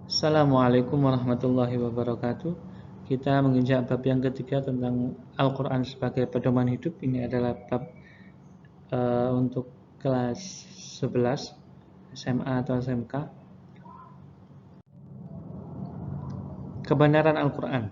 Assalamualaikum warahmatullahi wabarakatuh. Kita menginjak bab yang ketiga tentang Al-Quran sebagai pedoman hidup. Ini adalah bab untuk kelas 11 SMA atau SMK. Kebenaran Al-Quran.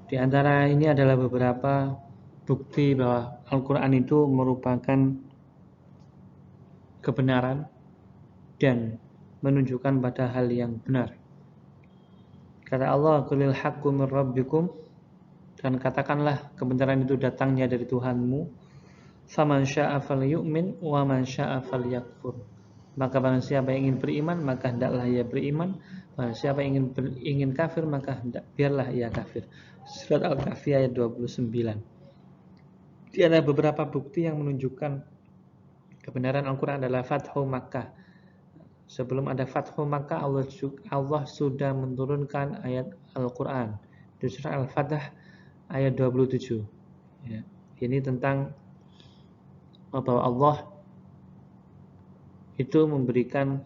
Di antara ini adalah beberapa bukti bahwa Al-Quran itu merupakan kebenaran dan menunjukkan pada hal yang benar. Kata Allah, "Qulil haqqu min rabbikum", dan katakanlah kebenaran itu datangnya dari Tuhanmu. Faman syaa'a falyu'min wa man syaa'a falyakfur. Maka barang siapa yang ingin beriman, maka hendaklah ia beriman. Barang siapa yang ingin kafir, maka biarlah ia kafir. Surat Al-Kahfi ayat 29. Di antara beberapa bukti yang menunjukkan kebenaran Al-Quran adalah Fathu Makkah. Sebelum ada Fathu Makkah, Allah sudah menurunkan ayat Al-Quran di surah Al-Fatah ayat 27. Ya. Ini tentang bahwa Allah itu memberikan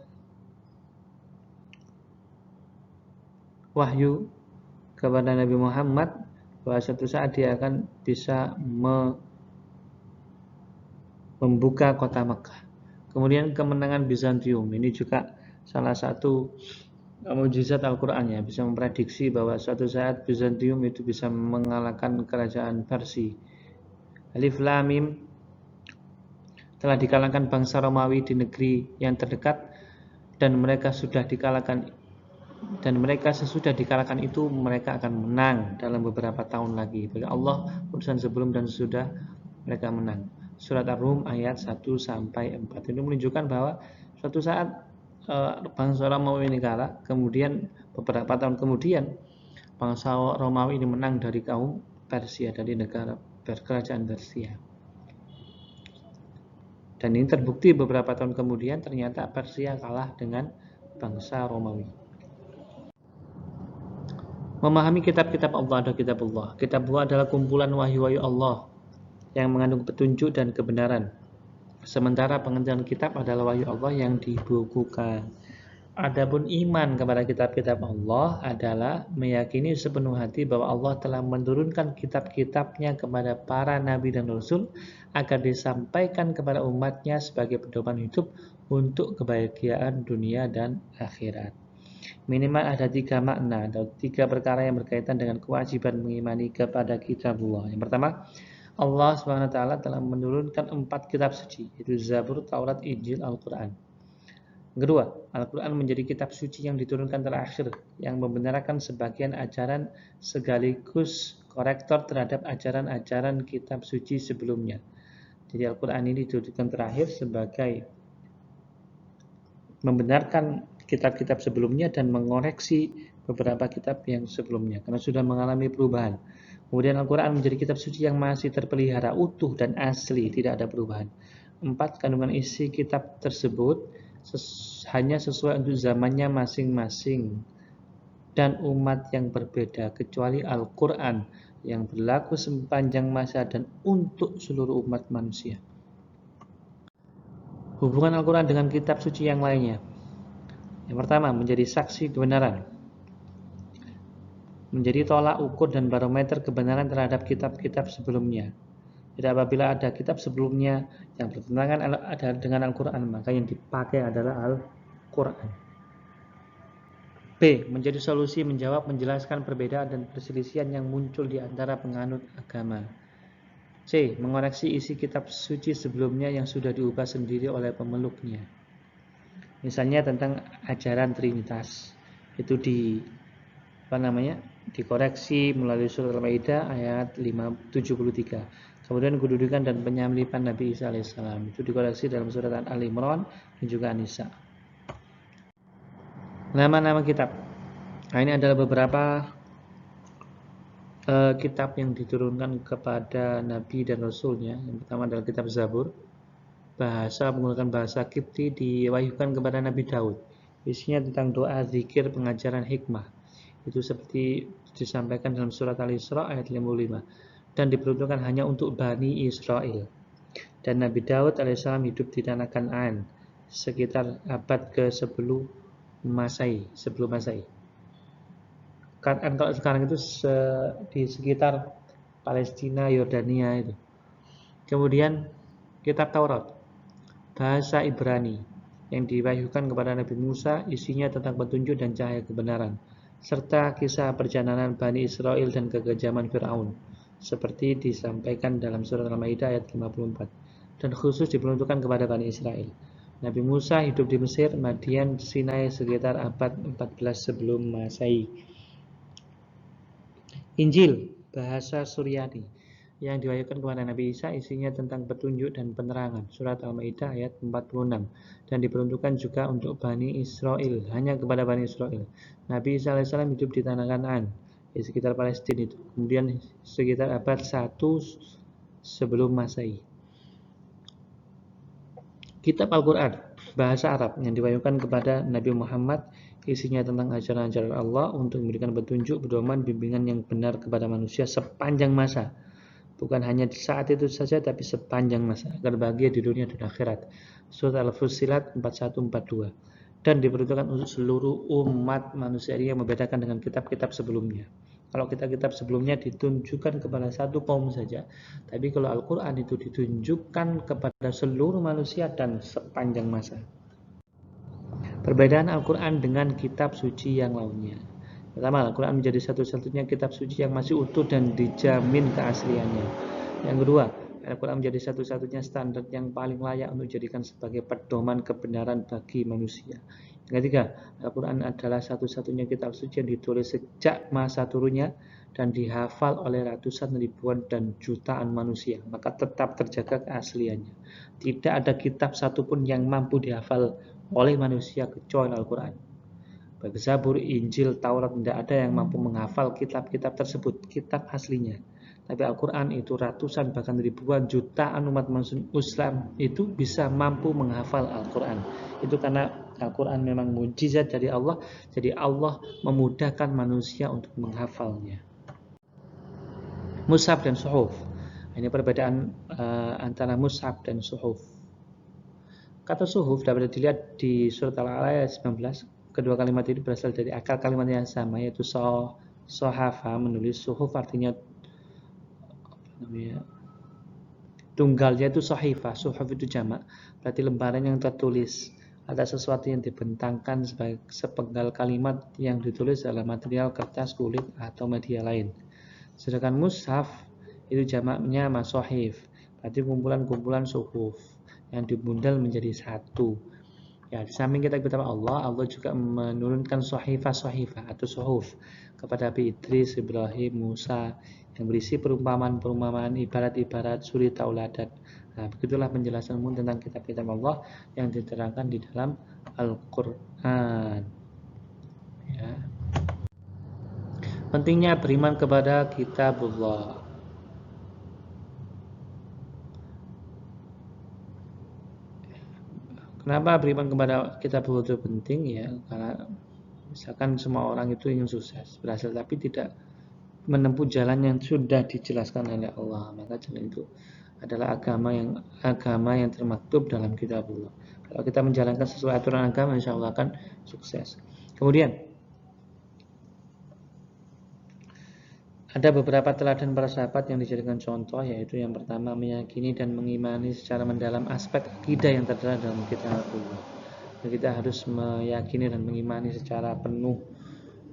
wahyu kepada Nabi Muhammad bahwa suatu saat dia akan bisa membuka kota Makkah. Kemudian kemenangan Bizantium, ini juga salah satu mukjizat Al-Quran, ya, bisa memprediksi bahwa suatu saat Bizantium itu bisa mengalahkan kerajaan Parsi. Alif Lam Mim, telah dikalahkan bangsa Romawi di negeri yang terdekat, dan mereka sesudah dikalahkan itu mereka akan menang dalam beberapa tahun lagi. Bagi Allah urusan sebelum dan sesudah mereka menang. Surat Ar-Rum ayat 1-4. Ini menunjukkan bahwa suatu saat bangsa Romawi ini kalah, kemudian beberapa tahun kemudian bangsa Romawi ini menang dari kaum Persia, dari negara kerajaan Persia. Dan ini terbukti beberapa tahun kemudian ternyata Persia kalah dengan bangsa Romawi. Memahami kitab-kitab Allah atau kitab Allah. Kitab Allah adalah kumpulan wahyu-wahyu Allah yang mengandung petunjuk dan kebenaran. Sementara pengertian kitab adalah wahyu Allah yang dibukukan. Adapun iman kepada kitab-kitab Allah adalah meyakini sepenuh hati bahwa Allah telah menurunkan kitab-kitabnya kepada para nabi dan rasul agar disampaikan kepada umatnya sebagai pedoman hidup untuk kebahagiaan dunia dan akhirat. Minimal ada 3 makna atau 3 perkara yang berkaitan dengan kewajiban mengimani kepada kitab Allah. Yang pertama, Allah SWT telah menurunkan 4 kitab suci, yaitu Zabur, Taurat, Injil, Al-Quran. Kedua, Al-Quran menjadi kitab suci yang diturunkan terakhir, yang membenarkan sebagian ajaran sekaligus korektor terhadap ajaran-ajaran kitab suci sebelumnya. Jadi Al-Quran ini diturunkan terakhir sebagai membenarkan kitab-kitab sebelumnya dan mengoreksi beberapa kitab yang sebelumnya karena sudah mengalami perubahan. Kemudian Al-Quran menjadi kitab suci yang masih terpelihara utuh dan asli, tidak ada perubahan. 4, kandungan isi kitab tersebut hanya sesuai untuk zamannya masing-masing dan umat yang berbeda, kecuali Al-Quran yang berlaku sepanjang masa dan untuk seluruh umat manusia. Hubungan Al-Quran dengan kitab suci yang lainnya. Yang pertama, menjadi saksi kebenaran, menjadi tolak ukur dan barometer kebenaran terhadap kitab-kitab sebelumnya. Jadi apabila ada kitab sebelumnya yang bertentangan dengan Al-Quran, maka yang dipakai adalah Al-Quran. B. Menjadi solusi menjawab, menjelaskan perbedaan dan perselisihan yang muncul di antara penganut agama. C. Mengoreksi isi kitab suci sebelumnya yang sudah diubah sendiri oleh pemeluknya. Misalnya tentang ajaran Trinitas, itu dikoreksi melalui surat Al-Maidah ayat 73. Kemudian kedudukan dan penyaliban Nabi Isa alaihissalam itu dikoreksi dalam surat Al-Imran dan juga An-Nisa. Nama-nama kitab. Nah, ini adalah beberapa kitab yang diturunkan kepada Nabi dan Rasulnya. Yang pertama adalah kitab Zabur, menggunakan bahasa Kipti, diwahyukan kepada Nabi Daud. Isinya tentang doa, zikir, pengajaran hikmah. Itu seperti disampaikan dalam surat Al-Isra ayat 55. Dan diperuntukkan hanya untuk Bani Israel. Dan Nabi Daud alaihissalam hidup di tanah Kan'an sekitar abad ke-10 Masehi, sebelum Masehi. Kan kalau sekarang itu di sekitar Palestina, Yordania itu. Kemudian kitab Taurat, bahasa Ibrani yang diwahyukan kepada Nabi Musa, isinya tentang petunjuk dan cahaya kebenaran, serta kisah perjalanan Bani Israel dan kekejaman Fir'aun, seperti disampaikan dalam surat Al-Maidah ayat 54, dan khusus diperuntukkan kepada Bani Israel. Nabi Musa hidup di Mesir, Madian, Sinai sekitar abad 14 sebelum Masehi. Injil, bahasa Suryani, yang diwahyukan kepada Nabi Isa, isinya tentang petunjuk dan penerangan, surat Al-Maidah ayat 46, dan diperuntukkan juga untuk Bani Israel, hanya kepada Bani Israel. Nabi Isa AS hidup di tanah Kanaan, di sekitar Palestina itu, kemudian sekitar abad 1 sebelum Masehi. Kitab Al-Quran, bahasa Arab, yang diwahyukan kepada Nabi Muhammad, isinya tentang ajaran-ajaran Allah untuk memberikan petunjuk, pedoman, bimbingan yang benar kepada manusia sepanjang masa. Bukan hanya di saat itu saja, tapi sepanjang masa, agar bahagia di dunia dan akhirat. Surat Al-Fussilat 41-42. Dan diperuntukkan untuk seluruh umat manusia yang membedakan dengan kitab-kitab sebelumnya. Kalau kitab-kitab sebelumnya ditunjukkan kepada satu kaum saja, tapi kalau Al-Quran itu ditunjukkan kepada seluruh manusia dan sepanjang masa. Perbedaan Al-Quran dengan kitab suci yang lainnya. Pertama, Al-Quran menjadi satu-satunya kitab suci yang masih utuh dan dijamin keasliannya. Yang kedua, Al-Quran menjadi satu-satunya standar yang paling layak untuk dijadikan sebagai pedoman kebenaran bagi manusia. Yang ketiga, Al-Quran adalah satu-satunya kitab suci yang ditulis sejak masa turunnya dan dihafal oleh ratusan ribuan dan jutaan manusia, maka tetap terjaga keasliannya. Tidak ada kitab satupun yang mampu dihafal oleh manusia kecuali Al-Quran. Baik Zabur, Injil, Taurat, tidak ada yang mampu menghafal kitab-kitab tersebut, kitab aslinya. Tapi Al-Quran itu ratusan bahkan ribuan jutaan umat Islam itu bisa mampu menghafal Al-Quran. Itu karena Al-Quran memang mukjizat dari Allah, jadi Allah memudahkan manusia untuk menghafalnya. Mushaf dan suhuf. Ini perbedaan antara mushaf dan suhuf. Kata suhuf dapat dilihat di surat Al-A'la ayat 19. Kedua kalimat ini berasal dari akar kalimat yang sama, yaitu sohafa, menulis. Suhuf artinya tunggalnya itu sohifah, suhuf itu jamak, berarti lembaran yang tertulis. Ada sesuatu yang dibentangkan sebagai sepenggal kalimat yang ditulis dalam material kertas, kulit, atau media lain. Sedangkan mushaf itu jamaknya masohif, berarti kumpulan-kumpulan suhuf yang dibundal menjadi satu. Ya, di samping kitab Allah juga menurunkan sohifah atau suhuf kepada Nabi Idris, Ibrahim, Musa, yang berisi perumpamaan-perumpamaan, ibarat-ibarat, suri tauladan. Nah, begitulah penjelasanmu tentang kitab-kitab Allah yang diterangkan di dalam Al-Quran. Ya. Pentingnya beriman kepada kitabullah. Kenapa beriman kepada kitabullah itu penting? Ya, karena misalkan semua orang itu ingin sukses, berhasil, tapi tidak menempuh jalan yang sudah dijelaskan oleh Allah, maka jalan itu adalah agama yang termaktub dalam kitabullah. Kalau kita menjalankan sesuai aturan agama, insya Allah akan sukses. Kemudian ada beberapa teladan para sahabat yang dijadikan contoh, yaitu yang pertama, meyakini dan mengimani secara mendalam aspek akidah yang tertera dalam kitabullah. Kita harus meyakini dan mengimani secara penuh,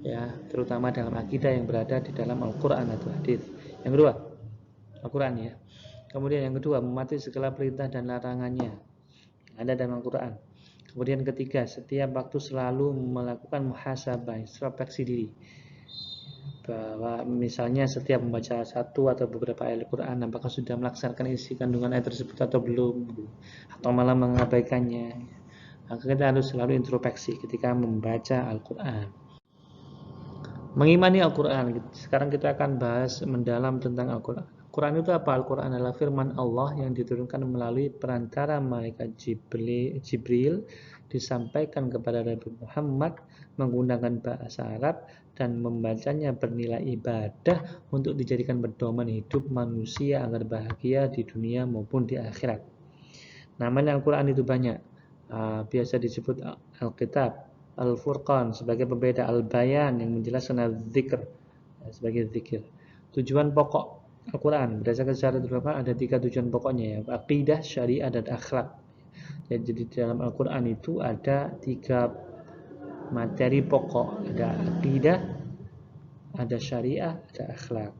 ya, terutama dalam akidah yang berada di dalam Al-Quran atau hadis. Yang kedua, Al-Quran, ya. Kemudian yang kedua, mematuhi segala perintah dan larangannya ada dalam Al-Quran. Kemudian ketiga, setiap waktu selalu melakukan muhasabah, introspeksi diri, bahwa misalnya setiap membaca satu atau beberapa ayat Al-Quran, apakah sudah melaksanakan isi kandungan ayat tersebut atau belum, atau malah mengabaikannya. Maka kita harus selalu introspeksi ketika membaca Al-Quran. Mengimani Al-Quran. Sekarang kita akan bahas mendalam tentang Al-Quran. Al-Quran itu apa? Al-Quran adalah firman Allah yang diturunkan melalui perantara malaikat Jibril, disampaikan kepada Nabi Muhammad menggunakan bahasa Arab, dan membacanya bernilai ibadah untuk dijadikan pedoman hidup manusia agar bahagia di dunia maupun di akhirat. Namanya Al-Quran itu banyak. Biasa disebut Alkitab, Al-Furqan sebagai pembeda, Al-Bayan yang menjelaskan Al-Dzikr sebagai zikir. Tujuan pokok Al-Quran berdasarkan syariat ulama ada 3 tujuan pokoknya ya, aqidah, syariah, dan akhlak. Jadi di dalam Al-Quran itu ada 3 materi pokok, ada aqidah, ada syariah, ada akhlak.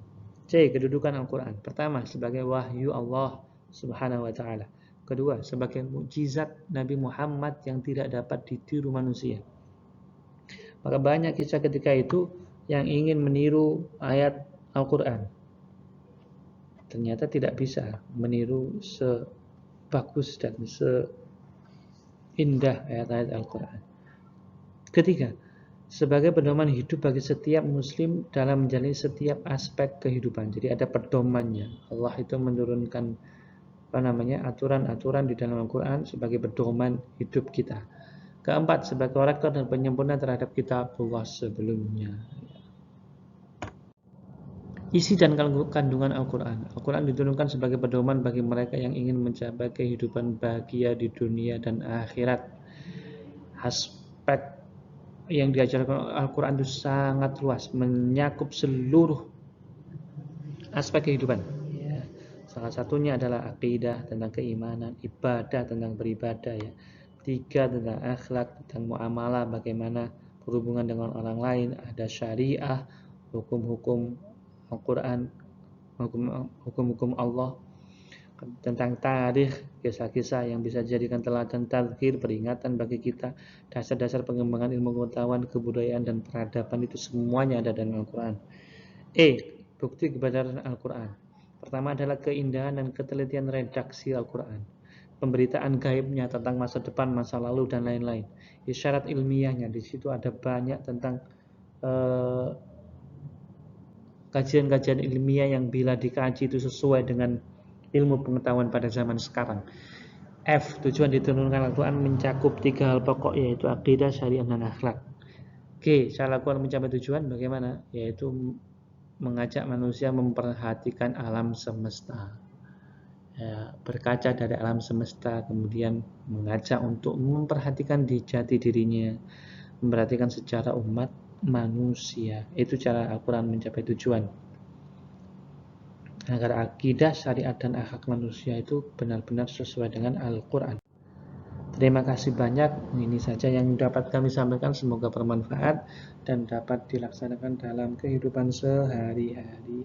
C. Kedudukan Al-Quran. Pertama, sebagai wahyu Allah Subhanahu wa Ta'ala. Kedua, sebagai mukjizat Nabi Muhammad yang tidak dapat ditiru manusia. Maka banyak kisah ketika itu yang ingin meniru ayat Al-Quran. Ternyata tidak bisa meniru sebagus dan seindah ayat-ayat Al-Quran. Ketiga, sebagai pedoman hidup bagi setiap muslim dalam menjalani setiap aspek kehidupan. Jadi ada pedomannya. Allah itu menurunkan aturan-aturan di dalam Al-Quran sebagai pedoman hidup kita. Keempat, sebagai korektor dan penyempurna terhadap kitabullah sebelumnya. Isi dan kandungan Al-Quran. Al-Quran diturunkan sebagai pedoman bagi mereka yang ingin mencapai kehidupan bahagia di dunia dan akhirat. Aspek yang diajarkan Al-Quran itu sangat luas, menyakup seluruh aspek kehidupan. Ya. Salah satunya adalah akidah, tentang keimanan, ibadah, tentang beribadah. Ya. 3, tentang akhlak, tentang muamalah, bagaimana berhubungan dengan orang lain. Ada syariah, hukum-hukum Al-Quran, hukum-hukum Allah, tentang tarikh, kisah-kisah yang bisa dijadikan teladan, tadzkir, peringatan bagi kita, dasar-dasar pengembangan ilmu pengetahuan, kebudayaan, dan peradaban, itu semuanya ada dalam Al-Quran. Bukti kebenaran Al-Quran. Pertama adalah keindahan dan ketelitian redaksi Al-Quran, pemberitaan gaibnya tentang masa depan, masa lalu, dan lain-lain. Isyarat ilmiahnya, di situ ada banyak tentang kajian-kajian ilmiah yang bila dikaji itu sesuai dengan ilmu pengetahuan pada zaman sekarang. F. Tujuan diturunkan Al-Quran mencakup 3 hal pokok, yaitu akidah, syariah, dan akhlak. G. Cara Al-Quran mencapai tujuan bagaimana? Yaitu mengajak manusia memperhatikan alam semesta. Ya, berkaca dari alam semesta, kemudian mengajak untuk memperhatikan di jati dirinya, memperhatikan sejarah umat manusia. Itu cara Al-Quran mencapai tujuan, agar akidah, syariat, dan akhlak manusia itu benar-benar sesuai dengan Al-Quran. Terima kasih banyak. Ini saja yang dapat kami sampaikan. Semoga bermanfaat dan dapat dilaksanakan dalam kehidupan sehari-hari.